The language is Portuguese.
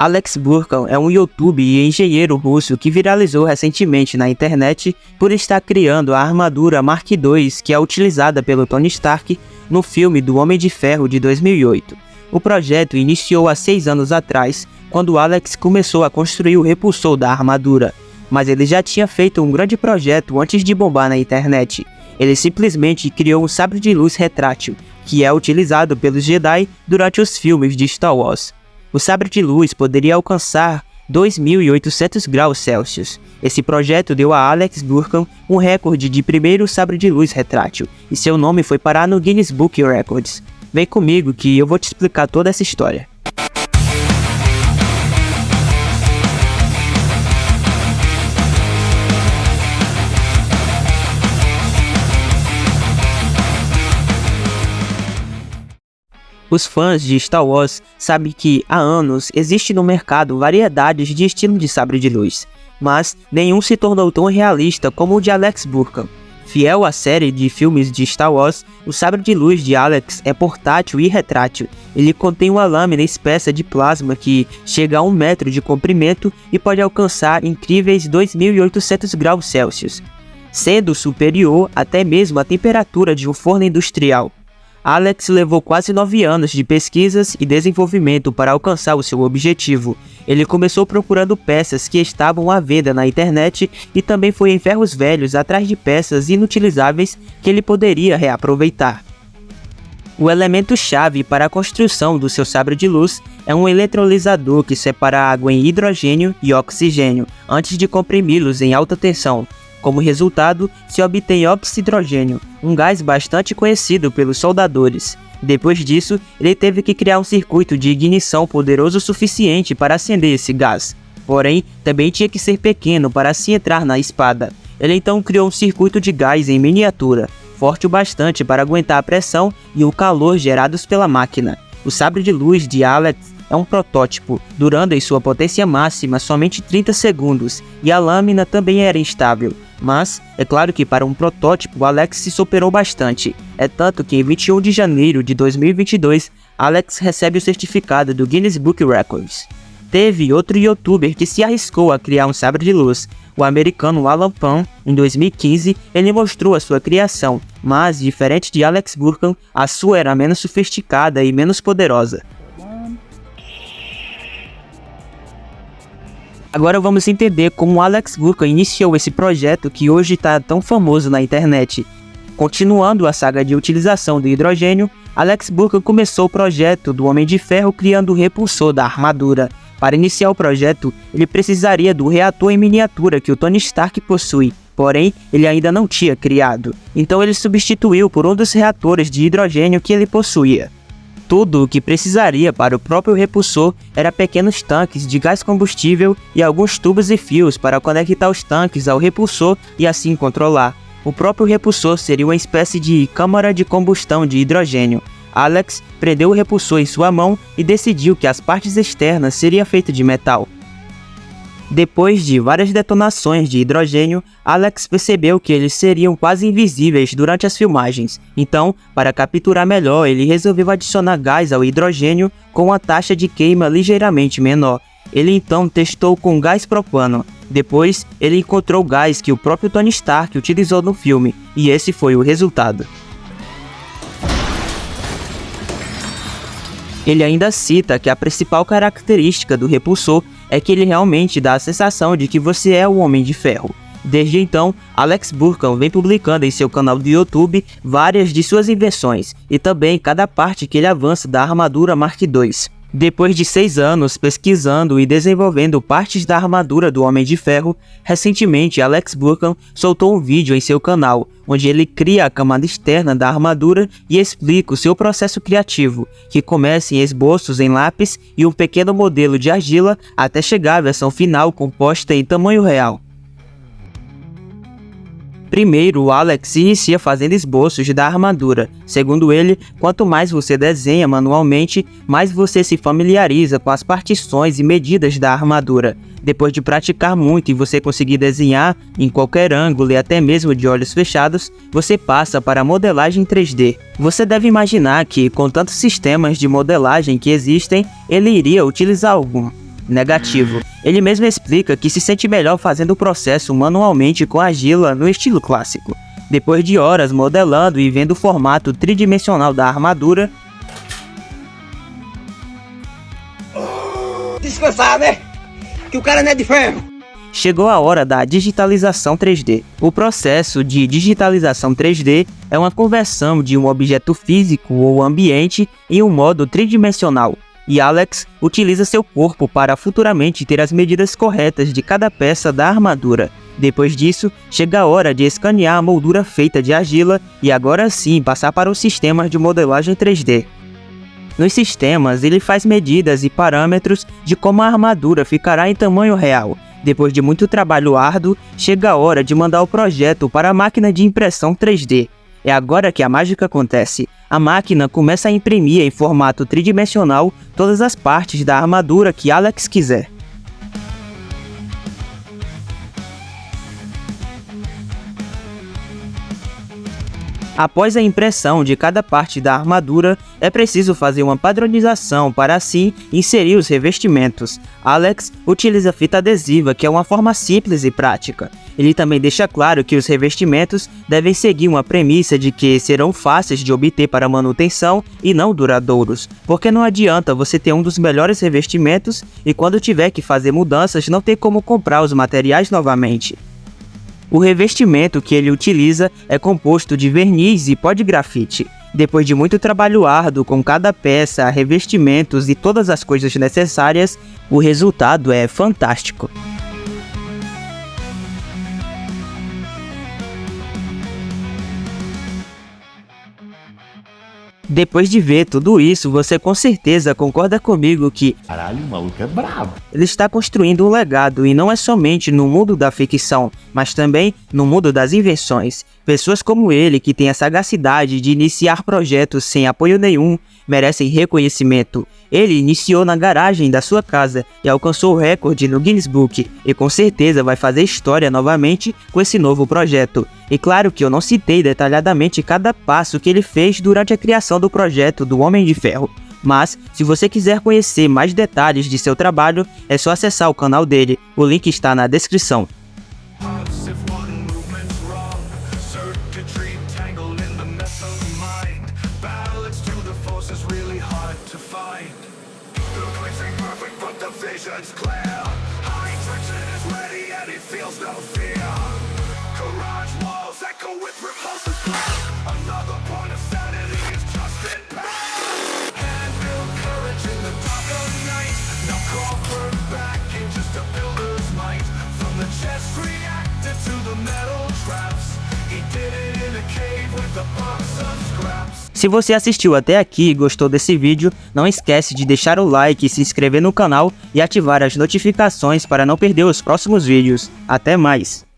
Alex Burkan é um youtuber e engenheiro russo que viralizou recentemente na internet por estar criando a armadura Mark II que é utilizada pelo Tony Stark no filme do Homem de Ferro de 2008. O projeto iniciou há 6 anos atrás, quando Alex começou a construir o repulsor da armadura, mas ele já tinha feito um grande projeto antes de bombar na internet. Ele simplesmente criou um sabre de luz retrátil, que é utilizado pelos Jedi durante os filmes de Star Wars. O sabre de luz poderia alcançar 2.800 graus Celsius. Esse projeto deu a Alex Burkan um recorde de primeiro sabre de luz retrátil, e seu nome foi parar no Guinness Book Records. Vem comigo que eu vou te explicar toda essa história. Os fãs de Star Wars sabem que há anos existe no mercado variedades de estilo de sabre de luz, mas nenhum se tornou tão realista como o de Alex Burkan. Fiel à série de filmes de Star Wars, o sabre de luz de Alex é portátil e retrátil. Ele contém uma lâmina espessa de plasma que chega a 1 metro de comprimento e pode alcançar incríveis 2.800 graus Celsius, sendo superior até mesmo à temperatura de um forno industrial. Alex levou quase 9 anos de pesquisas e desenvolvimento para alcançar o seu objetivo. Ele começou procurando peças que estavam à venda na internet e também foi em ferros velhos atrás de peças inutilizáveis que ele poderia reaproveitar. O elemento-chave para a construção do seu sabre de luz é um eletrolisador que separa a água em hidrogênio e oxigênio antes de comprimi-los em alta tensão. Como resultado, se obtém oxidrogênio, um gás bastante conhecido pelos soldadores. Depois disso, ele teve que criar um circuito de ignição poderoso o suficiente para acender esse gás. Porém, também tinha que ser pequeno para assim entrar na espada. Ele então criou um circuito de gás em miniatura, forte o bastante para aguentar a pressão e o calor gerados pela máquina. O sabre de luz de Alex é um protótipo, durando em sua potência máxima somente 30 segundos, e a lâmina também era instável. Mas, é claro que para um protótipo, Alex se superou bastante. É tanto que em 21 de janeiro de 2022, Alex recebe o certificado do Guinness Book Records. Teve outro youtuber que se arriscou a criar um sabre de luz. O americano Alan Pan, em 2015, ele mostrou a sua criação, mas, diferente de Alex Burkan, a sua era menos sofisticada e menos poderosa. Agora vamos entender como Alex Burkan iniciou esse projeto que hoje está tão famoso na internet. Continuando a saga de utilização do hidrogênio, Alex Burkan começou o projeto do Homem de Ferro criando o repulsor da armadura. Para iniciar o projeto, ele precisaria do reator em miniatura que o Tony Stark possui, porém ele ainda não tinha criado. Então ele substituiu por um dos reatores de hidrogênio que ele possuía. Tudo o que precisaria para o próprio repulsor era pequenos tanques de gás combustível e alguns tubos e fios para conectar os tanques ao repulsor e assim controlar. O próprio repulsor seria uma espécie de câmara de combustão de hidrogênio. Alex prendeu o repulsor em sua mão e decidiu que as partes externas seriam feitas de metal. Depois de várias detonações de hidrogênio, Alex percebeu que eles seriam quase invisíveis durante as filmagens. Então, para capturar melhor, ele resolveu adicionar gás ao hidrogênio com uma taxa de queima ligeiramente menor. Ele então testou com gás propano. Depois, ele encontrou o gás que o próprio Tony Stark utilizou no filme, e esse foi o resultado. Ele ainda cita que a principal característica do repulsor é que ele realmente dá a sensação de que você é o Homem de Ferro. Desde então, Alex Burkan vem publicando em seu canal do YouTube várias de suas invenções, e também cada parte que ele avança da armadura Mark II. Depois de 6 anos pesquisando e desenvolvendo partes da armadura do Homem de Ferro, recentemente Alex Burkan soltou um vídeo em seu canal, onde ele cria a camada externa da armadura e explica o seu processo criativo, que começa em esboços em lápis e um pequeno modelo de argila até chegar à versão final composta em tamanho real. Primeiro, o Alex inicia fazendo esboços da armadura. Segundo ele, quanto mais você desenha manualmente, mais você se familiariza com as partições e medidas da armadura. Depois de praticar muito e você conseguir desenhar em qualquer ângulo e até mesmo de olhos fechados, você passa para a modelagem 3D. Você deve imaginar que, com tantos sistemas de modelagem que existem, ele iria utilizar algum. Negativo. Ele mesmo explica que se sente melhor fazendo o processo manualmente com argila no estilo clássico. Depois de horas modelando e vendo o formato tridimensional da armadura, descansar, né? Que o cara não é de ferro. Chegou a hora da digitalização 3D. O processo de digitalização 3D é uma conversão de um objeto físico ou ambiente em um modo tridimensional, e Alex utiliza seu corpo para futuramente ter as medidas corretas de cada peça da armadura. Depois disso, chega a hora de escanear a moldura feita de argila e agora sim passar para os sistemas de modelagem 3D. Nos sistemas, ele faz medidas e parâmetros de como a armadura ficará em tamanho real. Depois de muito trabalho árduo, chega a hora de mandar o projeto para a máquina de impressão 3D. É agora que a mágica acontece. A máquina começa a imprimir em formato tridimensional todas as partes da armadura que Alex quiser. Após a impressão de cada parte da armadura, é preciso fazer uma padronização para assim inserir os revestimentos. Alex utiliza fita adesiva, que é uma forma simples e prática. Ele também deixa claro que os revestimentos devem seguir uma premissa de que serão fáceis de obter para manutenção e não duradouros, porque não adianta você ter um dos melhores revestimentos e quando tiver que fazer mudanças não ter como comprar os materiais novamente. O revestimento que ele utiliza é composto de verniz e pó de grafite. Depois de muito trabalho árduo com cada peça, revestimentos e todas as coisas necessárias, o resultado é fantástico. Depois de ver tudo isso, você com certeza concorda comigo que caralho, o maluco é brabo. Ele está construindo um legado e não é somente no mundo da ficção, mas também no mundo das invenções. Pessoas como ele, que têm a sagacidade de iniciar projetos sem apoio nenhum, merecem reconhecimento. Ele iniciou na garagem da sua casa e alcançou o recorde no Guinness Book, e com certeza vai fazer história novamente com esse novo projeto. E claro que eu não citei detalhadamente cada passo que ele fez durante a criação do projeto do Homem de Ferro. Mas, se você quiser conhecer mais detalhes de seu trabalho, é só acessar o canal dele, o link está na descrição. Se você assistiu até aqui e gostou desse vídeo, não esquece de deixar o like, se inscrever no canal e ativar as notificações para não perder os próximos vídeos. Até mais!